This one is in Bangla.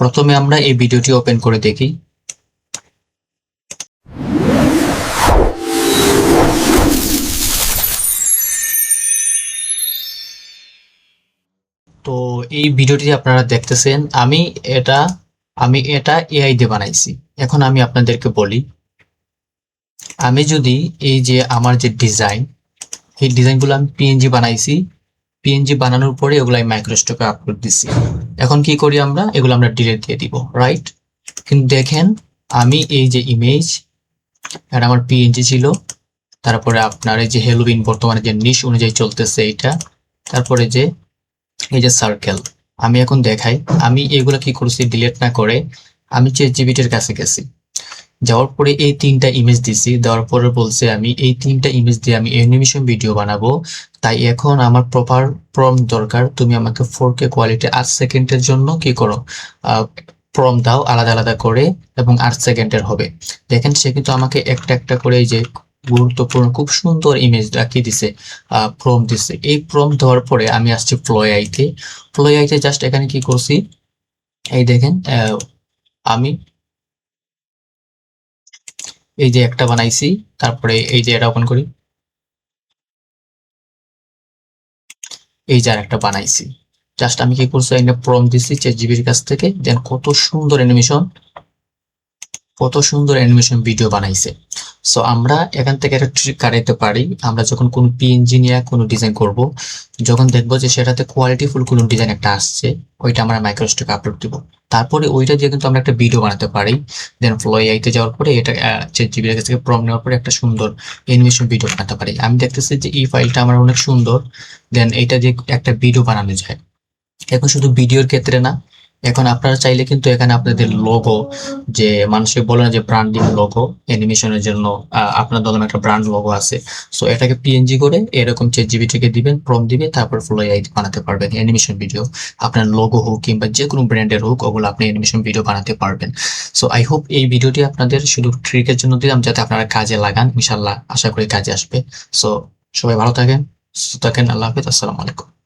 প্রথমে আমরা এই ভিডিওটি ওপেন করে দেখি। তো এই ভিডিওটি আপনারা দেখতেছেন, আমি এটা এআই দিয়ে বানাইছি। এখন আমি আপনাদেরকে বলি, আমি যদি এই যে আমার যে ডিজাইন, এই ডিজাইনগুলো আমি পিএনজি বানাইছি। পিএনজি বানানোর পরে এগুলো আমি মাইক্রোস্টকে আপলোড দিছি। এখন কি করি আমরা, এগুলো আমরা ডিলিট দিয়ে দিব, রাইট? কিন্তু দেখেন, আমি এই যে ইমেজ, এটা আমার পিএনজি ছিল। তারপরে আপনার এই যে হেলোইন বর্তমানে যে নিশ অনুযায়ী চলতেছে এইটা, তারপরে যে এই যে সার্কেল, আমি এখন দেখাই। আমি এগুলো কি করছি, ডিলিট না করে আমি চ্যাটজিপিটির কাছে গেছি। যাওয়ার পরে এই 3টা ইমেজ দিছি, দেওয়ার পরে বলছে আমি এই 3টা ইমেজ দিয়ে আমি অ্যানিমেশন ভিডিও বানাবো। তাই এখন আমার প্রপার প্রম্পট দরকার, তুমি আমাকে 4K কোয়ালিটি 8 সেকেন্ডের জন্য কি করো, প্রম্পট দাও আলাদা আলাদা করে, এবং 8 সেকেন্ডের হবে। দেখেন, সে কিন্তু আমাকে একটা একটা করে এই যে গুরুত্বপূর্ণ খুব সুন্দর ইমেজ কি দিছে, প্রম্পট দিছে। এই প্রম্পট দেওয়ার পরে আমি আসছি ফ্লোয়াইতে জাস্ট এখানে কি করছি, এই দেখেন, আমি এই যে একটা বানাইছি। তারপরে এই যে এটা ওপেন করি, এই যে আরেকটা বানাইছি। জাস্ট আমি কি করছি, একটা প্রম্পট দিছি চ্যাটজিপিটির কাছ থেকে, দেন কত সুন্দর অ্যানিমেশন ভিডিও বানাইছে। সো আমরা এখান থেকে একটা ট্রিক কাটাইতে পারি। আমরা যখন কোনো পিএনজি নিয়ে কোনো ডিজাইন করব, যখন দেখবো যে সেটাতে কোয়ালিটিফুল কোনো ডিজাইন একটা আসছে, ওইটা আমরা মাইক্রোস্টকে আপলোড দিব। তারপরে ওইটা দিয়ে কিন্তু আমরা একটা ভিডিও বানাতে পারি। দেন ফ্লোয়াইতে যাওয়ার পরে এটা চ্যাটজিপিটির কাছ থেকে প্রম্পট নেওয়ার পরে একটা সুন্দর অ্যানিমেশন ভিডিও বানাতে পারি। আমি দেখতেছি যে এই ফাইলটা আমার অনেক সুন্দর, দেন এইটা দিয়ে একটা ভিডিও বানানো যায়। এখন শুধু ভিডিওর ক্ষেত্রে না, এখন আপনারা চাইলে কিন্তু এখানে আপনাদের লোগো, যে মানুষকে বলে না যে ব্র্যান্ডিং লোগো অ্যানিমেশনের জন্য, আপনার দলের একটা ব্র্যান্ড লোগো আছে, সো এটাকে পিএনজি করে এরকম চ্যাটজিপিটিকে দিবেন, প্রম্পট দিবে, তারপর ফ্লো এআই বানাতে পারবেন অ্যানিমেশন ভিডিও। আপনার লোগো হোক কিংবা যে কোনো ব্র্যান্ডের হোক, ওগুলো আপনি অ্যানিমেশন ভিডিও বানাতে পারবেন। সো আই হোপ এই ভিডিওটি আপনাদের শুধু ট্রিকের জন্য দিলাম, যাতে আপনারা কাজে লাগান। ইনশাল্লাহ আশা করি কাজে আসবে। সো সবাই ভালো থাকেন, সুস্থ থাকেন। আল্লাহ হাফেজ, আসসালামু আলাইকুম।